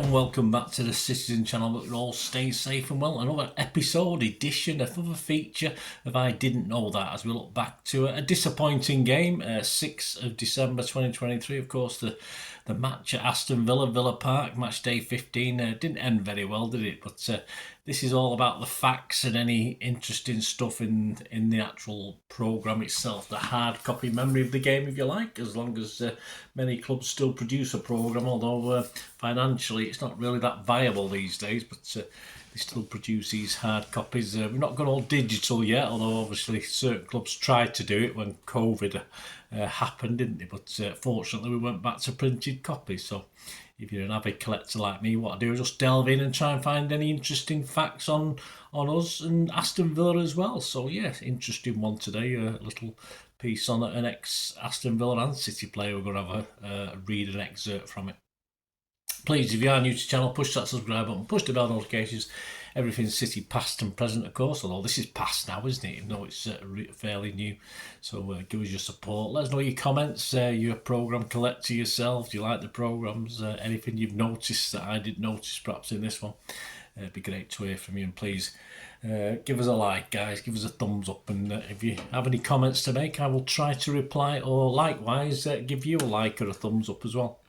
and welcome back to the Citizen channel. But all stay safe and well. Another edition, another feature of I Didn't Know That, as we look back to a disappointing game, 6th of December 2023. Of course, the match at Aston Villa Park, match day 15, didn't end very well, did it? But this is all about the facts and any interesting stuff in the actual programme itself, the hard copy memory of the game, if you like, as long as many clubs still produce a programme, although financially it's not really that viable these days, but they still produce these hard copies. We've not gone all digital yet, although obviously certain clubs tried to do it when COVID happened, didn't they? But fortunately we went back to printed copies. So if you're an avid collector like me, what I do is just delve in and try and find any interesting facts on us and Aston Villa as well. So yeah, interesting one today, a little piece on an ex-Aston Villa and City player. We're going to have a read an excerpt from it. Please, if you are new to the channel, push that subscribe button, push the bell notifications. Everything's City past and present, of course, although this is past now, isn't it? Even though it's fairly new. So give us your support. Let us know your comments. You're a programme collector yourself. Do you like the programmes? Anything you've noticed that I didn't notice perhaps in this one? It'd be great to hear from you. And please give us a like, guys. Give us a thumbs up. And if you have any comments to make, I will try to reply, or likewise give you a like or a thumbs up as well.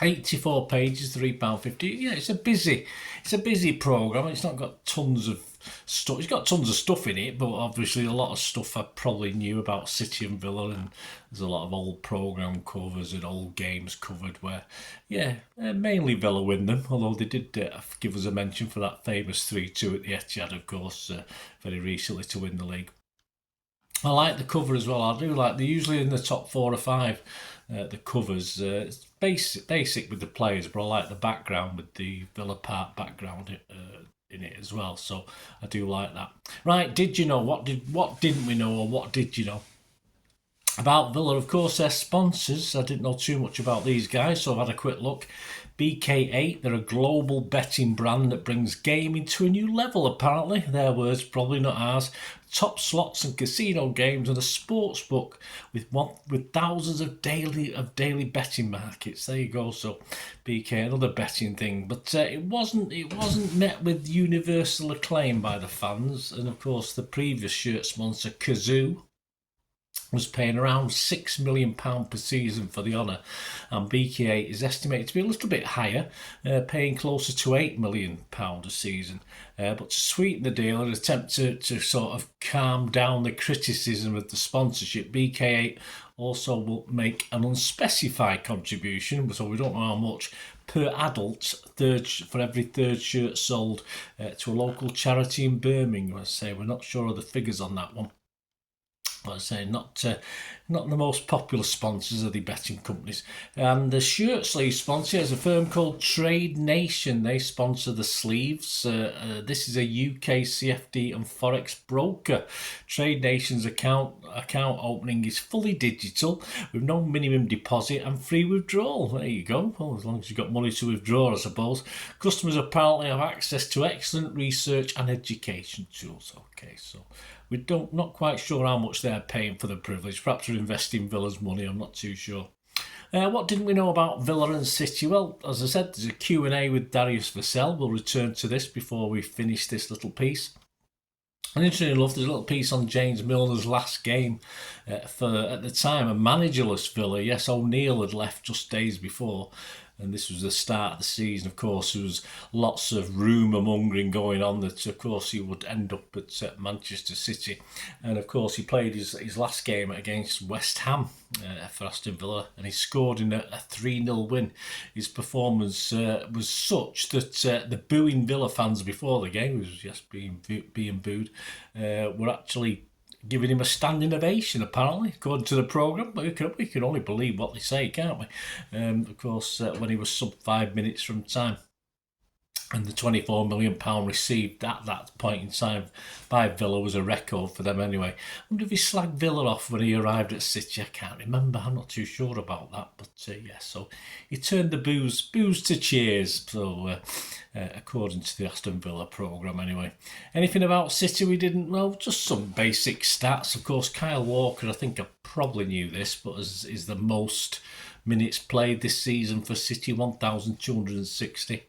84 pages, £3.50. Yeah, it's a busy programme. It's not got tons of stuff. It's got tons of stuff in it, but obviously a lot of stuff I probably knew about City and Villa, and there's a lot of old programme covers and old games covered where, yeah, mainly Villa win them, although they did give us a mention for that famous 3-2 at the Etihad, of course, very recently to win the league. I like the cover as well. I do like, they're usually in the top 4 or 5, the covers. It's basic with the players, but I like the background with the Villa Park background in it as well. So I do like that. Right, did you know? What didn't we know, or what did you know? About Villa, of course, they're sponsors. I didn't know too much about these guys, so I've had a quick look. BK8, they're a global betting brand that brings gaming to a new level, apparently. Their words, probably not ours. Top slots and casino games and a sports book with thousands of daily betting markets. There you go. So BK, another betting thing, but it wasn't met with universal acclaim by the fans. And of course, the previous shirt sponsor, Kazoo, was paying around £6 million per season for the honour, and BK8 is estimated to be a little bit higher, paying closer to £8 million a season. But to sweeten the deal and attempt to sort of calm down the criticism of the sponsorship, BK8 also will make an unspecified contribution, so we don't know how much, per adult for every third shirt sold to a local charity in Birmingham. I say we're not sure of the figures on that one. But I say not the most popular sponsors of the betting companies. And the shirt sleeve sponsor is a firm called Trade Nation. They sponsor the sleeves. This is a UK CFD and Forex broker. Trade Nation's account opening is fully digital with no minimum deposit and free withdrawal. There you go. Well, as long as you've got money to withdraw, I suppose. Customers apparently have access to excellent research and education tools. Okay, so we're not quite sure how much they're paying for the privilege. Perhaps they're investing Villa's money, I'm not too sure. What didn't we know about Villa and City? Well, as I said, there's a Q&A with Darius Vassell. We'll return to this before we finish this little piece. And interestingly enough, there's a little piece on James Milner's last game for, at the time, a managerless Villa. Yes, O'Neill had left just days before, and this was the start of the season. Of course, there was lots of rumour mongering going on that, of course, he would end up at Manchester City. And, of course, he played his last game against West Ham for Aston Villa, and he scored in a 3-0 win. His performance was such that the booing Villa fans before the game, he was just being booed, were actually giving him a standing ovation, apparently, according to the programme. But we can only believe what they say, can't we? Of course, when he was sub 5 minutes from time. And the £24 million received at that point in time by Villa was a record for them anyway. I wonder if he slagged Villa off when he arrived at City. I can't remember. I'm not too sure about that. But yeah, so he turned the booze to cheers. So according to the Aston Villa programme anyway. Anything about City we didn't know? Just some basic stats. Of course, Kyle Walker, I think I probably knew this, but is the most minutes played this season for City, 1,260.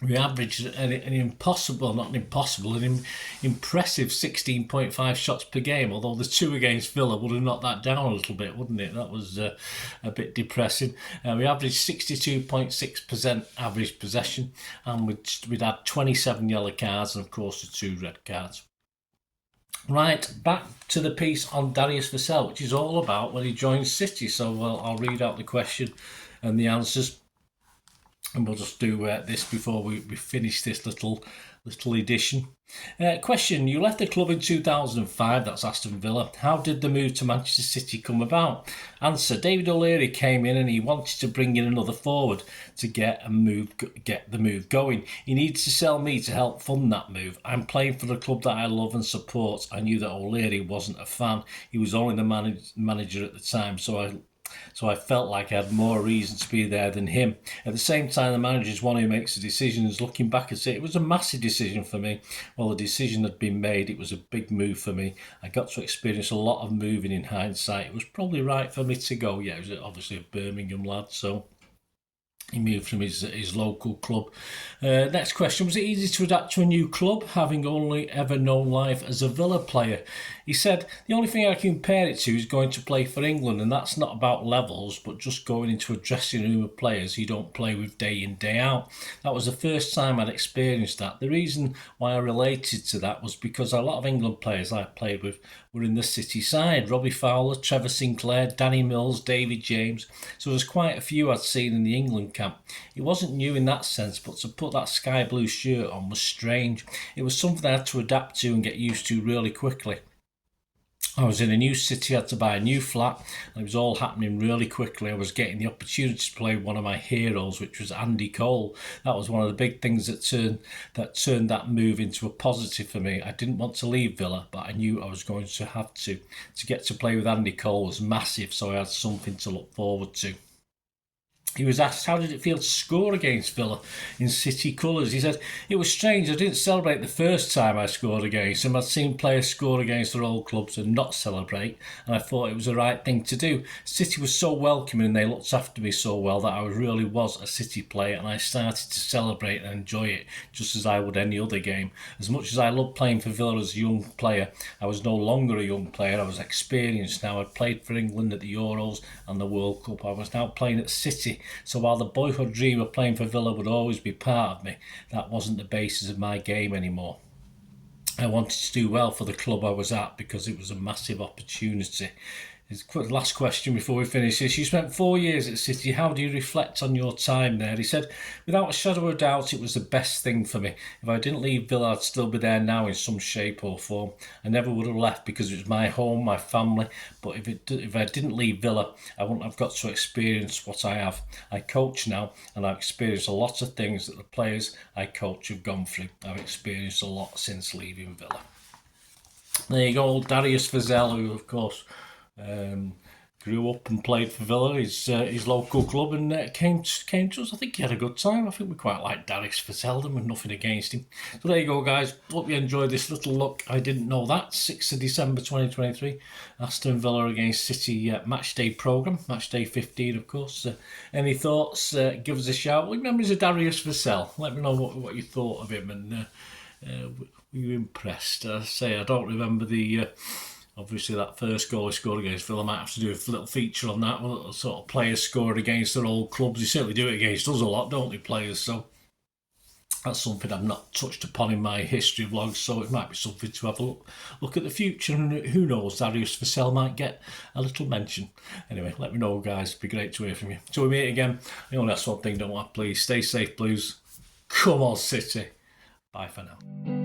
We averaged an impressive 16.5 shots per game, although the two against Villa would have knocked that down a little bit, wouldn't it? That was a bit depressing. We averaged 62.6% average possession, and we'd had 27 yellow cards and, of course, the 2 red cards. Right, back to the piece on Darius Vassell, which is all about when he joined City. So I'll read out the question and the answers. And we'll just do this before we finish this little edition. Question, you left the club in 2005, that's Aston Villa. How did the move to Manchester City come about? Answer, David O'Leary came in and he wanted to bring in another forward to get the move going. He needed to sell me to help fund that move. I'm playing for the club that I love and support. I knew that O'Leary wasn't a fan. He was only the manager at the time, so I felt like I had more reason to be there than him. At the same time, the manager is one who makes the decisions. Looking back at it was a massive decision for me. Well, the decision had been made. It was a big move for me. I got to experience a lot of moving in hindsight. It was probably right for me to go. Yeah, he was obviously a Birmingham lad, so he moved from his local club. Next question, was it easy to adapt to a new club, having only ever known life as a Villa player? He said, the only thing I can compare it to is going to play for England, and that's not about levels, but just going into a dressing room of players you don't play with day in, day out. That was the first time I'd experienced that. The reason why I related to that was because a lot of England players I played with were in the City side. Robbie Fowler, Trevor Sinclair, Danny Mills, David James. So there's quite a few I'd seen in the England camp. It wasn't new in that sense, but to put that sky blue shirt on was strange. It was something I had to adapt to and get used to really quickly. I was in a new city, I had to buy a new flat, and it was all happening really quickly. I was getting the opportunity to play one of my heroes, which was Andy Cole. That was one of the big things that turned that move into a positive for me. I didn't want to leave Villa, but I knew I was going to have to. To get to play with Andy Cole was massive, so I had something to look forward to. He was asked, how did it feel to score against Villa in City colours? He said, it was strange. I didn't celebrate the first time I scored against him. I'd seen players score against their old clubs and not celebrate, and I thought it was the right thing to do. City was so welcoming and they looked after me so well that I really was a City player, and I started to celebrate and enjoy it just as I would any other game. As much as I loved playing for Villa as a young player, I was no longer a young player. I was experienced now. I'd played for England at the Euros and the World Cup. I was now playing at City. So while the boyhood dream of playing for Villa would always be part of me, that wasn't the basis of my game anymore. I wanted to do well for the club I was at because it was a massive opportunity. Last question before we finish this. You spent 4 years at City. How do you reflect on your time there? He said, without a shadow of a doubt, it was the best thing for me. If I didn't leave Villa, I'd still be there now in some shape or form. I never would have left because it was my home, my family. But if I didn't leave Villa, I wouldn't have got to experience what I have. I coach now, and I've experienced a lot of things that the players I coach have gone through. I've experienced a lot since leaving Villa. There you go, Darius Vassell, who, of course, grew up and played for Villa, his local club, and came to us. I think he had a good time. I think we quite liked Darius Vassell and nothing against him. So there you go, guys. Hope you enjoyed this little look. I didn't know that. 6th of December 2023, Aston Villa against City match day programme, match day 15, of course. Any thoughts? Give us a shout. What memories of Darius Vassell? Let me know what you thought of him, and were you impressed? I say I don't remember the. Obviously, that first goal he scored against Villa, I might have to do a little feature on that. What sort of players scored against their old clubs. They certainly do it against us a lot, don't they, players? So that's something I've not touched upon in my history vlogs, so it might be something to have a look at the future. And who knows, Darius Vassell might get a little mention. Anyway, let me know, guys. It'd be great to hear from you. Till we meet again, I only ask one thing, don't I? Please stay safe, Blues. Come on, City. Bye for now.